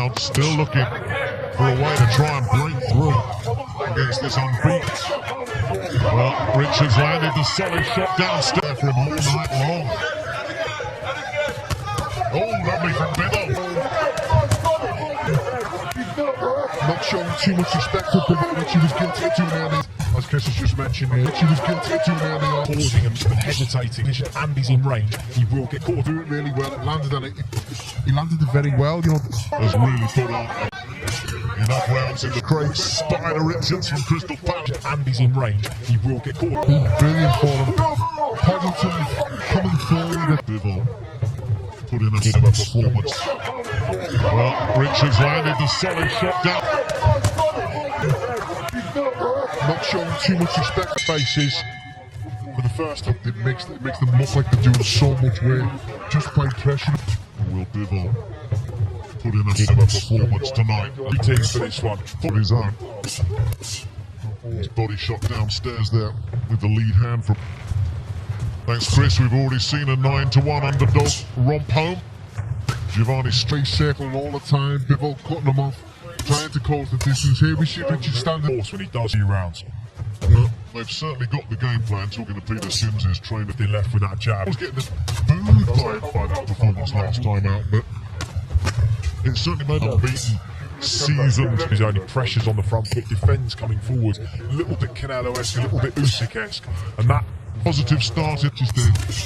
round, still looking for a way to try and break through against this unbeaten. Well, Richards landed the solid shot downstairs for him all night long. Oh, lovely from Bivol. Not showing too much respect to Bivol, which he was guilty of doing earlier. As Chris has just mentioned here, he was guilty of doing earlier. Pausing and hesitating, and he's in range. He will get caught. Do it really well. It landed on it. He landed it very well. You know, has really put on enough rounds in the crate. Spider Richards from Crystal Palace, and he's in range. He will get caught. Brilliant for him. Positively coming forward. Bivol put in a bit of a performance. Well, Richards landed the solid shot down. Not showing too much respect to faces for the first time. It makes them look like they're doing so much work just by pressure. Will Bivol put in a bit of a performance tonight? Big team for this one. For his own. His body shot downstairs there with the lead hand from. Thanks, Chris. We've already seen a 9-1 underdog romp home. Giovanni straight circling all the time. Bivol cutting them off, trying to close the distance. Here we see Richard standing. When he does 2 rounds. Well, they've certainly got the game plan. Talking to Peter Sims's trainer, they left with that jab. I was getting booed by that performance last time out, but it certainly made him beaten. Seasoned. His only pressures on the front foot, defends coming forward, a little bit Canelo-esque, a little bit Usyk-esque, and that positive start.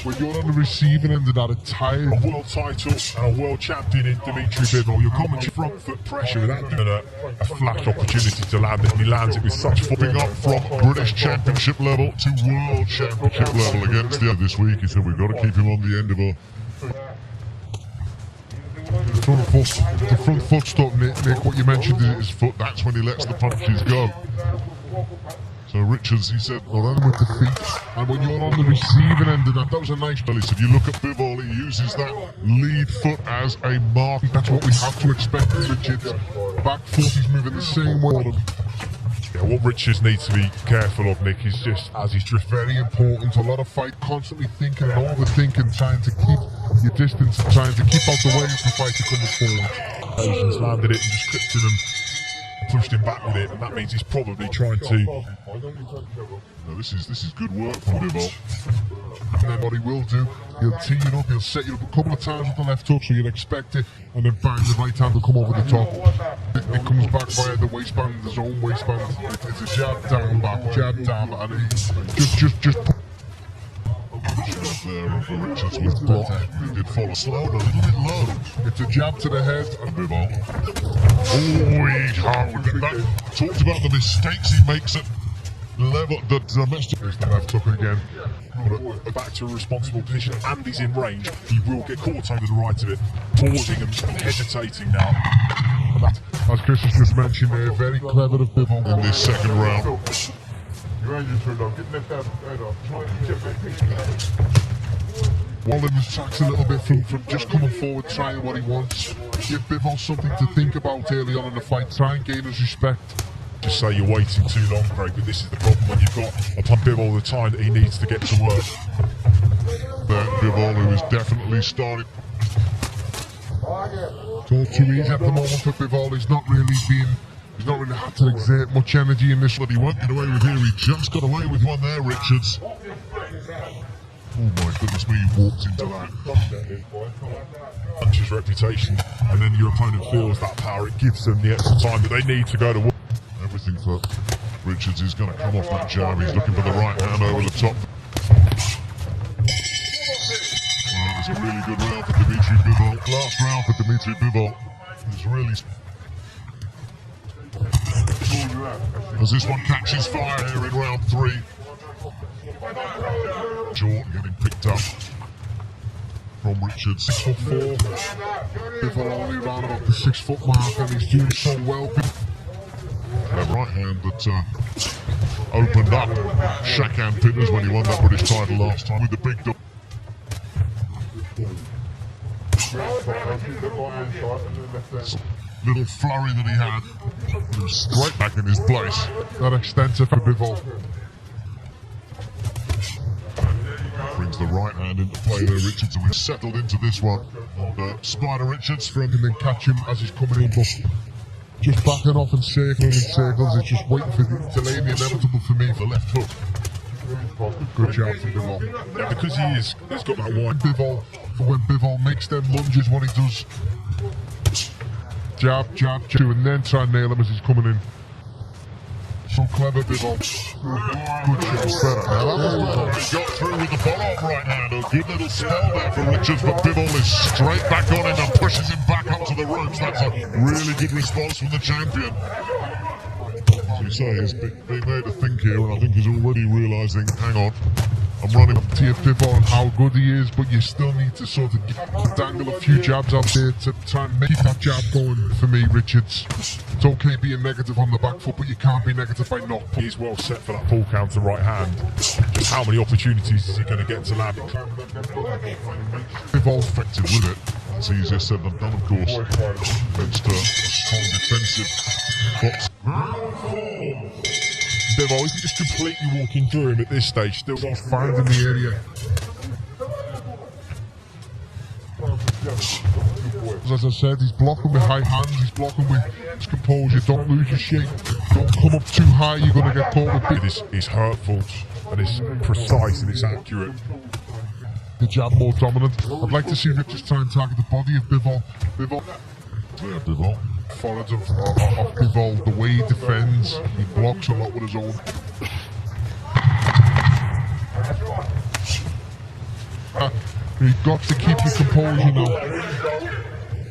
When you're on the receiving end of that entire world title and a world champion in Dmitry Bivol, you're coming to front foot pressure without doing a flash opportunity to land it, and he lands it with such popping up from British Championship level to World Championship level against the other this week. He said we've got to keep him on the end of a the front foot stop, Nick, what you mentioned is his foot. That's when he lets the punches go. So Richards, he said, with the feet. And when you're on the receiving end of that was a nice balance. If you look at Bivol, he uses that lead foot as a mark. That's what we have to expect from Richards. Back foot, he's moving the same way. Yeah, what Richards needs to be careful of, Nick, is just as he's just very important. A lot of fight, constantly thinking and overthinking, trying to keep your distance, trying to keep out the way of the fighter coming forward. He's landed it and just clipped him and pushed him back with it, and that means he's probably trying to. No, this is good work from Bivol. And then what he will do, he'll tee you up, he'll set you up a couple of times with the left hook, so you'll expect it, and then bang, the right hand will come over the top. It comes back via the waistband, his own waistband. It's a jab down back, and he just. There for Richards with block. He did follow slow, a little bit low. It's a jab to the head. And Bivol. Oh, he's hard. Talked about the mistakes he makes at level. The domestic. There's the left hook again. Back to a responsible position, and he's in range. He will get caught over the right of it. Pausing and hesitating now. As Chris has just mentioned there, very clever of Bivol in this second round. Walden tracks a little bit from just coming forward, trying what he wants. Give Bivol something to think about early on in the fight, try and gain his respect. Just say you're waiting too long, Craig, but this is the problem when you've got upon Bivol the time that he needs to get to work. Bivol, who is definitely starting. It's all too easy at the moment for Bivol. He's not really had to exert much energy in this. But he won't get away with here. He just got away with one there, Richards. Oh my goodness me, he walked into that. Punch's reputation, and then your opponent feels that power. It gives them the extra time that they need to go to work. Everything for Richards is going to come off that jab. He's looking for the right hand over the top. Well, it's a really good round for Dmitry Bivol. Last round for Dmitry Bivol. It's really. As this one catches fire here in round 3. Short getting picked up from Richards. 6'4". Bivol only around about the 6 foot mark, and he's doing so well. That right hand that opened up Shakan Pitters when he won that British title last time with the big dog. Little flurry that he had, he was straight back in his place. That extensive for Bivol. Brings the right hand into play there. Richards has settled into this one. And, Spider Richards from And then catch him as he's coming in, but just backing off and circling in circles. It's just waiting for delaying the inevitable for me for left hook. Good job from Bivol. Yeah, because he's got that wide. Bivol, for when Bivol makes them lunges, what he does, jab, jab, jab, and then try and nail him as he's coming in. So clever, Bivol. Good job. Now that was got through with the follow-up right hand. A good little spell there for Richards, but Bivol is straight back on him and pushes him back up to the ropes. That's a really good response from the champion. As you say, he's being made to think here, and I think he's already realising, hang on, I'm running up To your Bivol and how good he is, but you still need to sort of dangle a few jabs out there to try and keep that jab going for me, Richards. It's okay being negative on the back foot, but you can't be negative by not. He's well set for that full counter right hand. Just how many opportunities is he going to get to land? Bivol's effective with it. It's easier said than done, of course. Against a strong defensive box. Bivol isn't just completely walking through him at this stage, still Finds in the area. As I said, he's blocking with high hands, he's blocking with his composure. Don't lose your shape. Don't come up too high, you're going to get caught with big. It's hurtful and it's precise and it's accurate. The jab more dominant. I'd like to see Richards try and target the body of Bivol. Yeah, Bivol. Forwards of Bivol, the way he defends, he blocks a lot with his own. You've got to keep your composure now.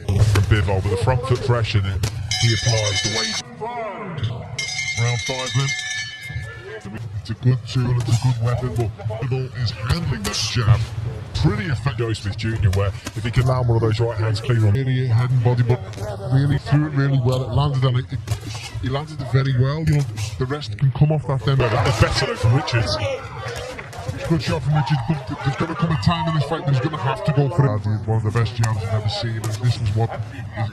From Bivol, but the front foot pressure that he applies, the way Round 5 then. It's a good tool, it's a good weapon, but Bivol is handling that jab pretty effective. Joe Smith Jr., where if he can land one of those right hands clean on really head and body, but really threw it really well. It landed on it. He landed it very well. You know, the rest can come off that then. the better though from Richards. Good shot from Richards, but there's going to come a time in this fight that he's going to have to go for it. One of the best jabs I've ever seen, and this is what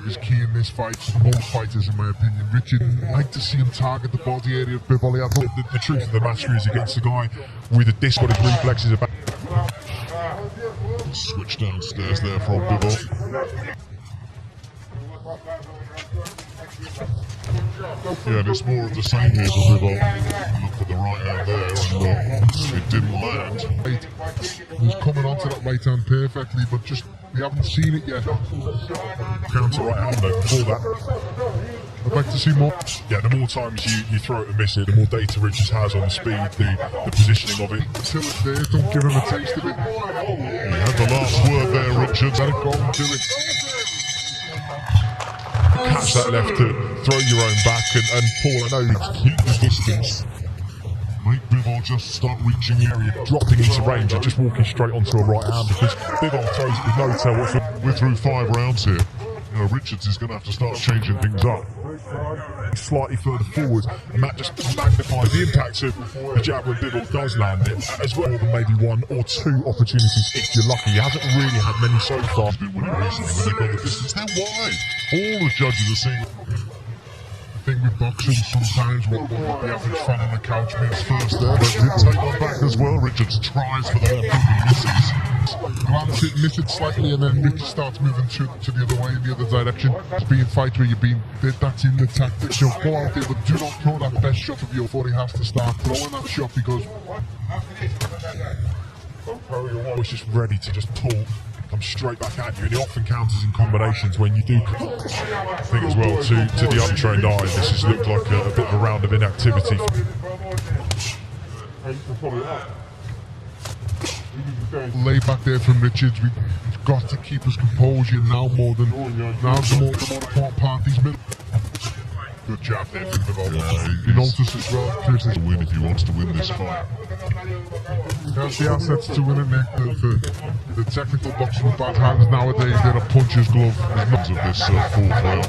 is key in this fight for most fighters, in my opinion. Richard, I'd like to see him target the body area of Bivol. The truth of the matter is against a guy with a disc on his reflexes about. Switch downstairs there from Bivol. Yeah, and it's more of the same here for Bivol. Look for the right hand there, and it didn't land. He's coming onto that right hand perfectly, but just we haven't seen it yet. Counter right hand though before that. I'd like to see more. Yeah, the more times you throw it and miss it, the more data Richards has on the speed, the positioning of it. Until it's there, don't give him a taste of it. He had the last word there, Richards. Let it go and do it. Catch that left hook, throw your own back, and Paul, I know you Keep the distance. Make Bivol just start reaching the area. dropping into range and just walking straight onto a right hand because Bivol throws it with no tell whatsoever. We're through 5 rounds here. You know, Richards is going to have to start changing things up. Slightly further forward, and that just magnifies the impact of the jab when Bivol does land it, as well as maybe 1 or 2 opportunities if you're lucky. He hasn't really had many so far. He's been winning recently when they've got the distance. Now why? All the judges are saying. I think with boxing, sometimes what the average fan on the couch makes first there, But did take one back as well. Richards tries for the left hook and misses. glance it, miss it slightly, and then Richard starts moving to the other way, in the other direction. It's being fight where you're being, that's in the tactics. You'll go out there, but do not throw that best shot of yours before he has to start throwing that shot, because He's just ready to just pull, come straight back at you, and he often counters in combinations when you do. I think as well, to the untrained eye, this has looked like a bit of a round of inactivity. lay back there from Richards. We've got to keep his composure now more than now's the more important part. These middle. Good job there from Bivol. You notice as well, Chris is To win if he wants to win this fight. has the assets to win it, Nick. The technical boxing with bad hands nowadays, they're a puncher's glove. There's none of this fourth round.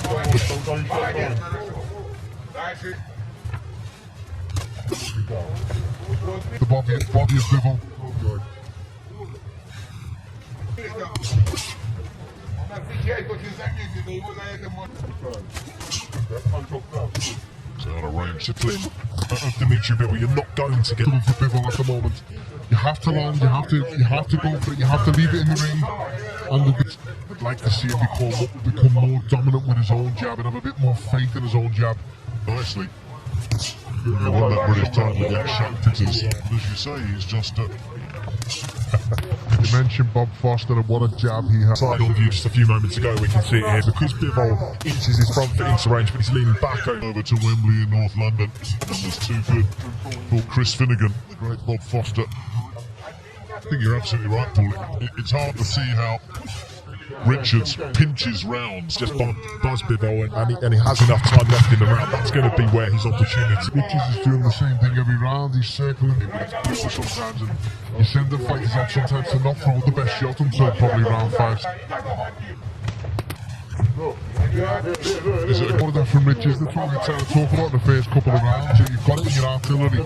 The body of Bivol. It's out of range. Discipline of Dmitry Bivol, you're not going to get For Bivol at the moment. You have to land, you have to go for it, you have to leave it in the ring. And I'd like to see him become more dominant with his own jab and have a bit more faith in his own jab. Nicely. He won that British title against Shankar. But as you say, he's just You mentioned Bob Foster and what a jab he has. Side on view just a few moments ago, we can see it here, because Bivol inches his front foot into range, but he's leaning back over to Wembley in North London. Numbers too good for Chris Finnegan, the great Bob Foster. I think you're absolutely right, Paul. It's hard to see how Richards pinches rounds. just buzz Bivol, and he has enough time left in the round. That's going to be where his opportunity. Richards is doing the same thing every round. He's circling it, but it's brutal sometimes. And you send the fighters out sometimes to not throw the best shot until probably round 5. Is it one of that from Richards? That's what we're trying to talk about in the first couple of rounds. You've got it in your artillery.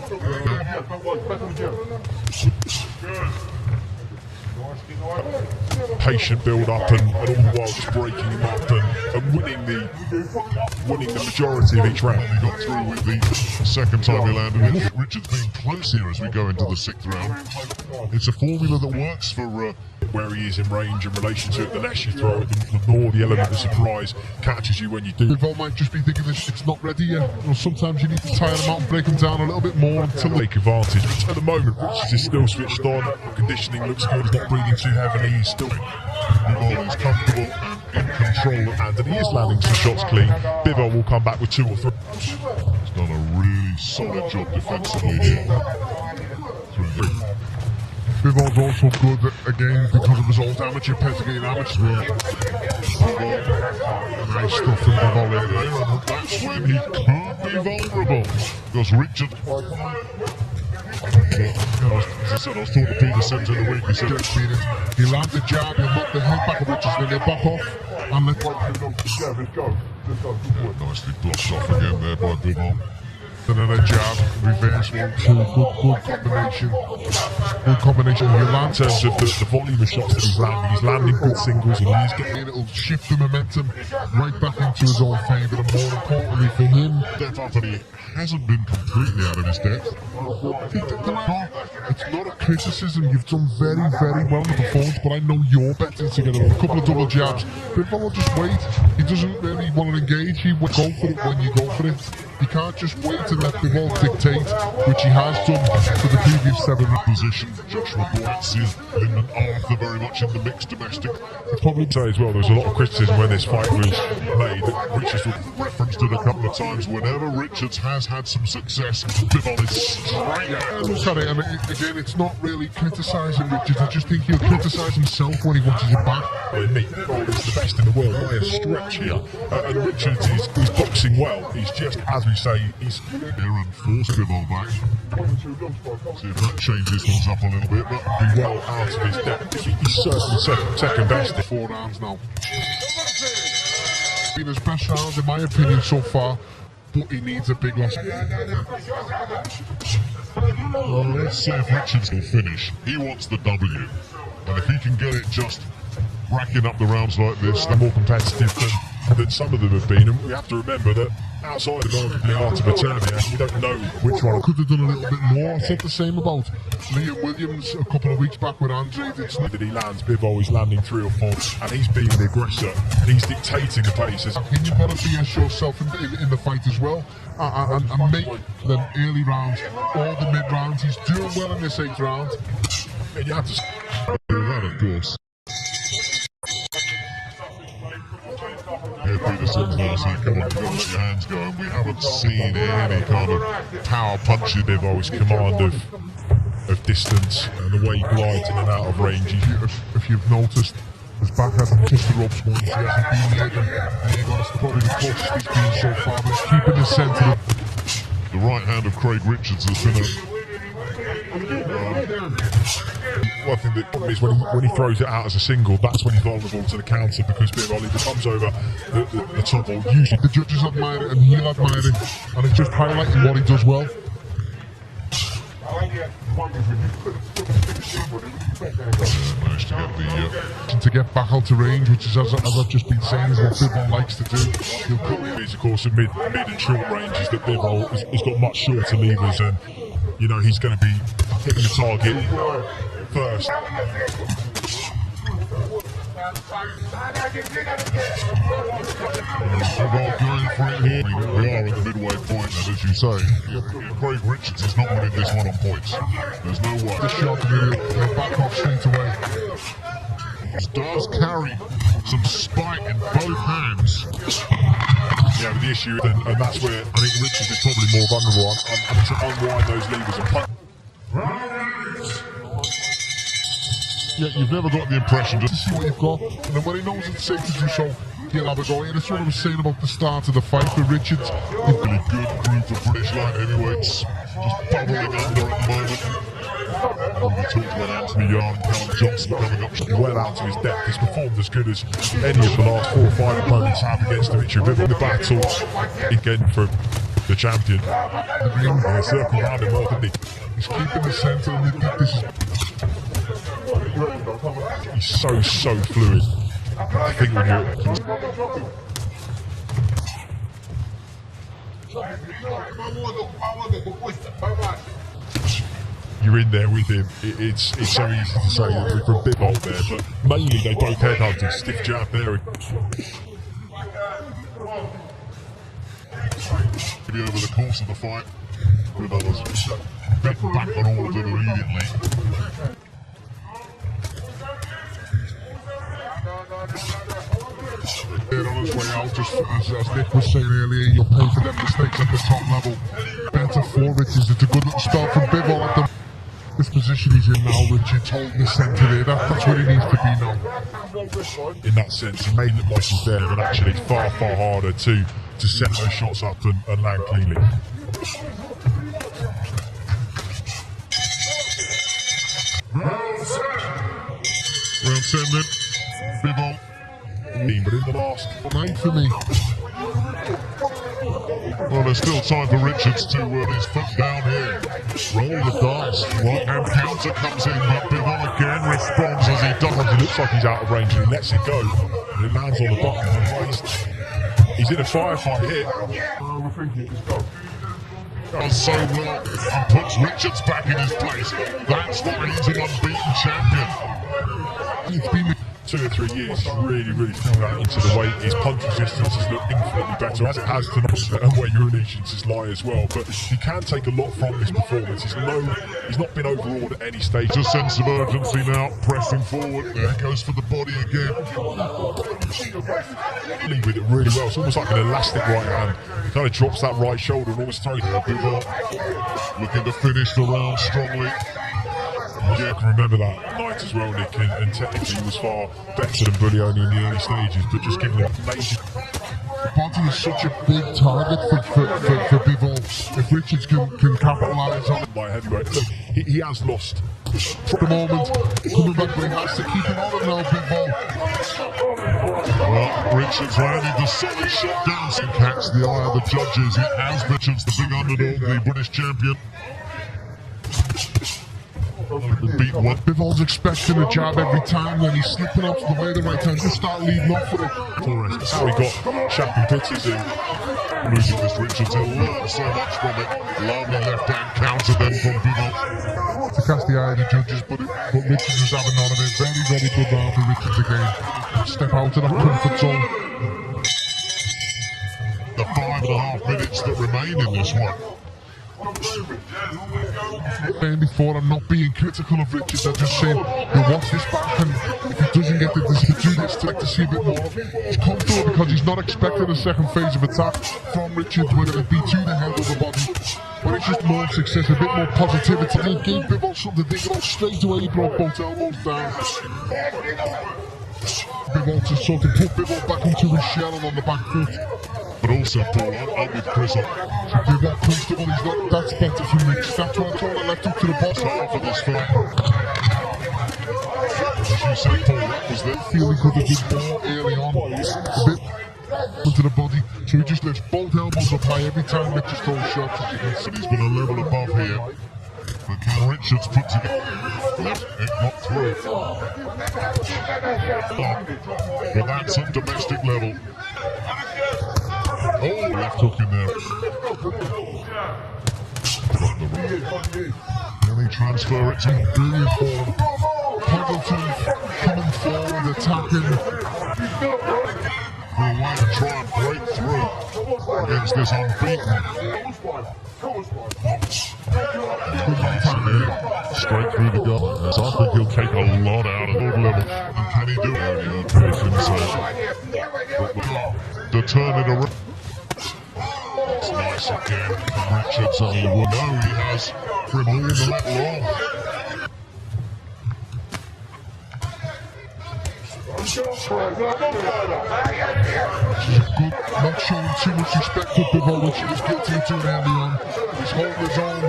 Patient build up and all the while just breaking him up and winning the majority of each round. He got through with the second time he landed it. Richards being close here as we go into the 6th round. It's a formula that works for where he is in range in relation to it. The less you throw it, the more the element of surprise catches you when you do. Bivol might just be thinking that it's not ready yet. Or sometimes you need to tire them out and break them down a little bit more until they take advantage. But at the moment, Richards is still switched on. Conditioning looks good. He's not breathing too heavily. He's still Bivol is comfortable and in control. and he is landing some shots clean. Bivol will come back with 2 or 3. He's done a really solid job defensively here. Bivol's also good, again, because of his old amateur pedigree and amateur work. Nice stuff from Bivol in there. That's when he could be vulnerable. Because Richard, as I said, I was talking to Peter Sims in the week. He said, he lands the jab, he'll knock the head back of Richards, then he'll back off and let nicely blocked off again there by Bivol. and then a jab, reverse 1, 2, good combination. Good combination. He lands In terms of the volume of shots that he's landing good singles, and he's getting it'll shift the momentum right back into his own favour, and more importantly for him, Depth after he hasn't been completely out of his depth. it's not a criticism. You've done very, very well in the performance, but I know you're better together. A couple of double jabs. Bivol will just wait. He doesn't really want to engage. He will go for it when you go for it. You can't just wait and let Bivol dictate, which he has done for the previous 7 Position, Joshua Boyatsi, Lyndon Arthur very much in the mixed domestic. I'd probably say as well, there was a lot of criticism when this fight was made that Richards was Referenced it a couple of times. Whenever Richards has had some success, Bivol is straight. Sorry, I mean, again, it's not really criticising Richards. I just think he'll criticise himself when he watches it back. Bivol is the best in the world by a stretch here, and Richards is boxing well. He's just, as we say, he's Here and force Bivol back. See if that changes things up a little bit. But well out of his depth. He's certainly second best. 4 rounds now. Been his best round in my opinion so far, but he needs a big loss. well, let's see if Richards will finish. He wants the W, and if he can get it just racking up the rounds like this, They're more competitive than some of them have been, and we have to remember that outside of arguably Artur Beterbiev, we don't know which one. Could have done a little bit more. I said the same about Liam Williams a couple of weeks back with Andre. That he lands, Bivol is landing 3 or 4, and he's being the aggressor, and he's dictating the pace. And you've got to BS yourself in the fight as well, and make them early rounds or the mid rounds. He's doing well in this 8th round. And you have to that, of course. Here Peter Sims now saying, come on, you've got to let your hands go, and we haven't seen any kind of power punches. Bivol's command of distance and the way he glides in and out of range. If you've noticed, his back hasn't kissed the ropes once. He hasn't been near them. That's probably the closest he's been so far, but he's keeping the centre. The right hand of Craig Richards has been One thing that is when he throws it out as a single, that's when he's vulnerable to the counter, because Bivol either comes over the top or usually the judges admire it and he'll admire it, and it's just highlighting what he does well. managed to get back out to range, which is, as I've just been saying, is what Bivol likes to do. He'll come in, of course, of mid and short ranges that Bivol has got much shorter levers, and you know, he's going to be hitting the target first. Bivol going for it here. We are at the midway point, and as you say, Craig Richards is not winning this one on points. There's no way. The shot will back off straight away. He does carry some spike in both hands. Yeah, but the issue, and that's where I think Richards is probably more vulnerable. I'm to unwind those levers and punch. Yeah, you've never got the impression To see what you've got, and then when he knows it's safe to do so, he'll have a go. And that's what I was saying about the start of the fight for Richards. a really good group of British light heavyweights just bubbling under at the moment. We talked about Anthony Yarn, Callum Johnson coming up. Well out to his depth. He's performed as good as any of the last 4 or 5 opponents have against Dmitry Bivol. The battle again for the champion. The ring, Circle around him well, didn't he? he's keeping the centre, and this is He's so fluid. I think when you're in there with him, it's so easy to say that we're a bit old there, but mainly they both headhunted, stiff jab there. Maybe over the course of the fight, Bivol was bitten back on all of them immediately. on his way out, just as Nick was saying earlier, you'll pay for them mistakes at the top level. Better for Richards. It's a good little spell from Bivol at the this position he's in now. Richards holding the centre there. That's where he needs to be now. In that sense, he made it like he's there, but actually it's far harder to set those shots up and land cleanly. Round 10 then, Bivol. But in the last 9 for me. Well, there's still time for Richards to his foot down here. Roll the dice. Right hand counter comes in, but Bivol again responds as he does. it looks like he's out of range and he lets it go. And it lands on the button. And he's in a firefight here. Does so well and puts Richards back in his place. That's why he's an unbeaten champion. It's been 2 or 3 years, he's really thrown out into the weight. His punch resistance has looked infinitely better, as it has tonight, and weight relations lie as well. But he can take a lot from this performance. He's not been overawed at any stage. Just a sense of urgency now, pressing forward. There he goes for the body again. Lead with it really well. It's almost like an elastic right hand. He kind of drops that right shoulder and almost throws it. Bivol looking to finish the round strongly. Yeah, I can remember that night as well, Nick, and technically he was far better than Bullioni in the early stages, but just giving him amazing. Body is such a big target for Bivol. If Richards can capitalise on it. By heavyweight. Look, he has lost. For the moment, coming back, but he has to keep it on him now, Bivol. Well, Richards landed the solid shot down and catch the eye of the judges. It has Richards, the big underdog, the British champion. Beat one. Bivol's expecting a jab every time, then he's slipping up to the way the right hand. Just start leading off with it. That's how he got Shaq Pitties in. Losing this Richards, he'll learn so much from it. Lovely left hand counter then from Bivol. To catch the eye of the judges, but Richards was having none of it. Very good round for Richards again. Step out of that comfort zone. The 5.5 minutes that remain in this one. And before, I'm not being critical of Richards. I'm just saying, you watch this back, and if he doesn't get to do this, to like to see a bit more of it. He's come through because he's not expecting a second phase of attack from Richards, whether it be to the head or the body. But it's just more success, a bit more positivity. He gave Bivol something to think about straight away. He brought both elbows down. Bivol to sort of put Bivol back into his shell and on the back foot. But also, Paul, I'm with Chris on. Bivol comfortable, he's not, that's better for Richards. That's why I told him left hook to the boss Half of this fight. As you said, Paul, that was there. Feeling good to do more early on. A bit into the body. So he just lifts both elbows up high every time Richards throws shots. As you can see, He's been a level above here. But can Richards put together? Left it not through. But that's at domestic level. Oh, left hook in there. got the can he transfer it to Bivol? Pendleton coming forward, attacking. For a way to try and break through against this unbeaten. Straight through the goal. So I think he'll take a lot out of the level. And can he do it? To turn it around. It's nice again. Richards, he will know he has from all that long. Good, not showing too much respect to Bivol, which he was guilty of doing early on. He's holding his own.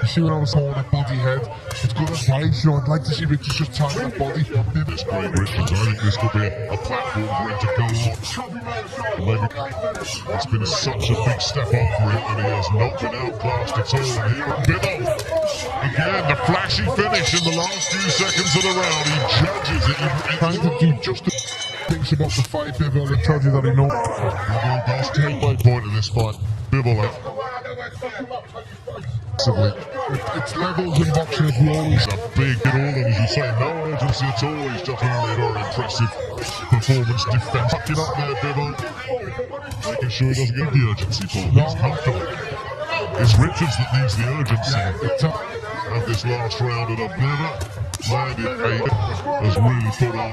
You see when I was holding that body head? It's good advice, you know, I'd like to see Richards just tie that body. This great Richards, I think this could be a platform for him to go on. Maybe it's been such a big step up for him and he has not been outclassed at all. And here Bivol, again, the flashy finish in the last few seconds of the round. He judges it. He's trying to do just the things about the fight, Bivol. He tells you that he knows. Bivol does take my point in this fight. Bivol, it's levels in boxing as well. He's a big hit all, and as you say, no urgency at all. He's just really very impressive performance defense. Tucking up there, Bivol. Making sure he doesn't get the urgency for him. He's comfortable. It's Richards that needs the urgency. And this last round of the never landed eight has really put on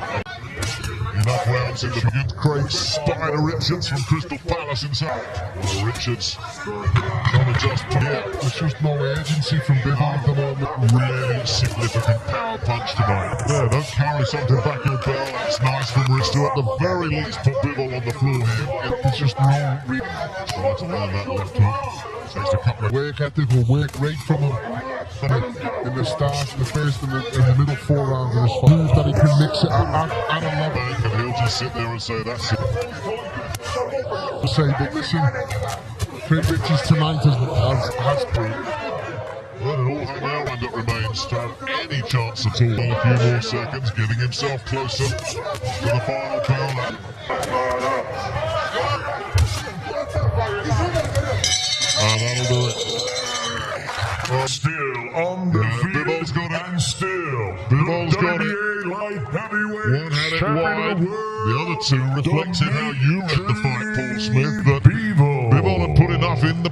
enough rounds in the beginning. Craig Spider Richards from Crystal Palace himself. Well, Richards gonna just there's just no urgency from Bivol at the moment. Really significant power punch tonight. Yeah, don't carry something back in the bell. That's nice from Rich to at the very least put Bivol on the floor here. There's just no reason. Trying to learn that left hook. Takes a couple of work ethic or work rate from him. In the start, the first and the middle 4 rounds of this fight. Prove that he can mix it at a level. And he'll just sit there and say, that's it. But listen, Craig Richards tonight has proved. Let it all hang out when it remains to have any chance at all. A few more seconds, getting himself closer to the final bell. And that'll do it. Still undefeated Bivol's got it. and still Bivol's got it. light heavyweight One had it champion wide. of the world, The other two reflected how you read the fight, Paul Smith. But Bivol. Bivol had put enough in the